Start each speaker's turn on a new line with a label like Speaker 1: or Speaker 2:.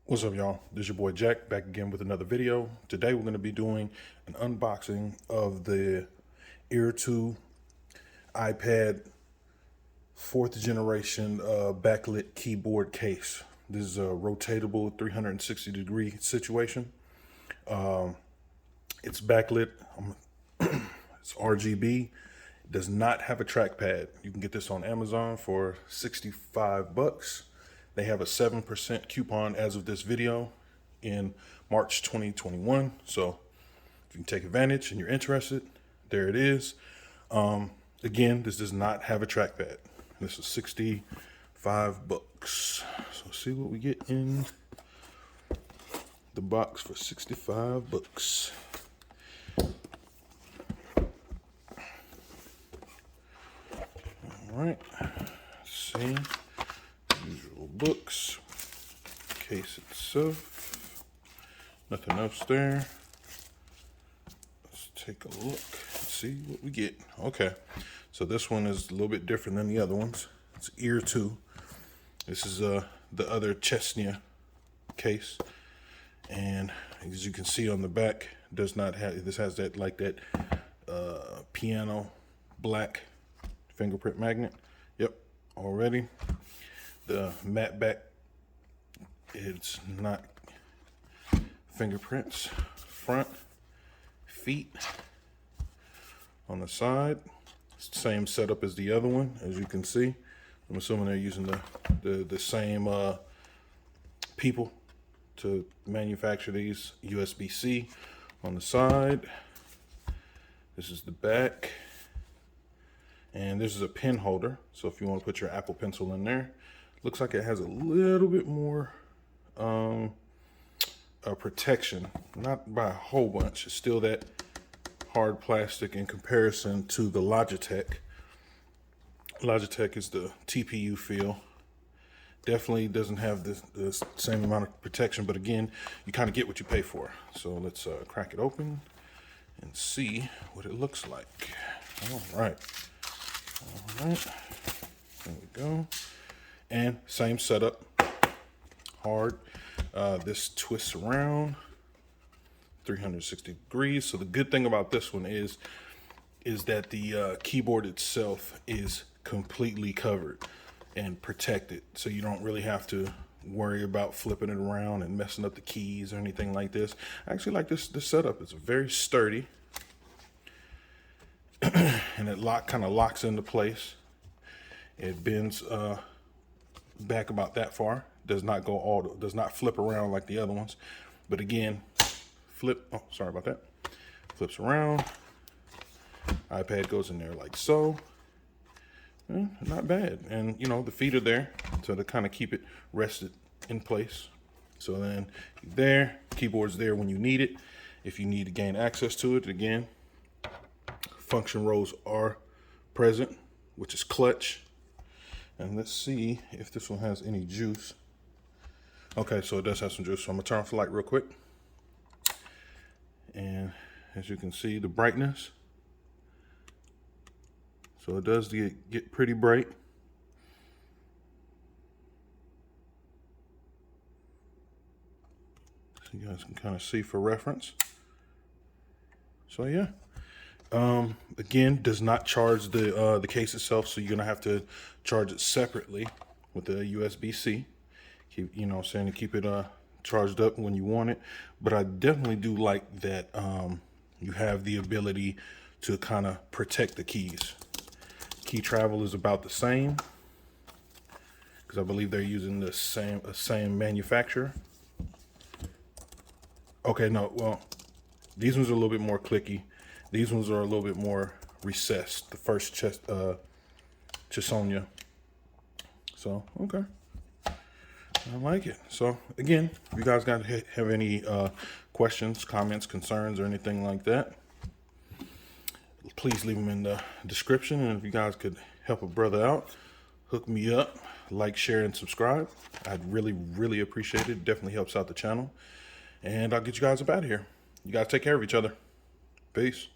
Speaker 1: What's up, y'all? This is your boy Jack, back again with another video. Today we're going to be doing an unboxing of the Earto iPad 4th generation backlit keyboard case. This is a rotatable 360-degree situation. It's backlit. It's RGB. It does not have a trackpad. You can get this on Amazon for 65 bucks. They have a 7% coupon as of this video in March 2021. So if you can take advantage and you're interested, there it is. Again, this does not have a trackpad. This is 65 bucks. So see what we get in the box for 65 bucks. All right, let's see. Usual books, case itself, nothing else there. Let's take a look and see what we get. Okay, so this one is a little bit different than the other ones. It's Earto. This is the other Chesnia case, and as you can see on the back, does not have, this has that piano black fingerprint magnet. Yep, already. The matte back, it's not fingerprints. Front, feet on the side. Same setup as the other one, as you can see. I'm assuming they're using the same people to manufacture these. USB-C on the side. This is the back. And this is a pen holder, so if you want to put your Apple Pencil in there. Looks like it has a little bit more protection, not by a whole bunch. It's still that hard plastic in comparison to the Logitech. Logitech is the TPU feel. Definitely doesn't have the same amount of protection, but again, you kind of get what you pay for. So let's crack it open and see what it looks like. All right. There we go. And same setup, hard. This twists around 360 degrees. So the good thing about this one is that the keyboard itself is completely covered and protected. So you don't really have to worry about flipping it around and messing up the keys or anything like this. I actually like this setup. It's very sturdy. And it kind of locks into place. It bends back about that far. Does not flip around like the other ones. But again, sorry about that. Flips around. iPad goes in there like so. Not bad. And you know, the feet are there so to kind of keep it rested in place. So then there, keyboard's there when you need it. If you need to gain access to it, again, function rows are present, which is clutch. And let's see if this one has any juice. Okay, so it does have some juice. So I'm gonna turn off the light real quick. And as you can see, the brightness. So it does get pretty bright. So you guys can kind of see for reference. So yeah. Again, does not charge the case itself, so you're gonna have to charge it separately with the USB-C. Keep, you know, saying to keep it charged up when you want it. But I definitely do like that you have the ability to kind of protect the keys. Key travel is about the same because I believe they're using the same manufacturer. Okay, no, well, these ones are a little bit more clicky. These ones are a little bit more recessed. The first Chesnia. So, okay. I like it. So, again, if you guys have any questions, comments, concerns, or anything like that, please leave them in the description. And if you guys could help a brother out, hook me up, like, share, and subscribe. I'd really, really appreciate it. Definitely helps out the channel. And I'll get you guys up out of here. You guys take care of each other. Peace.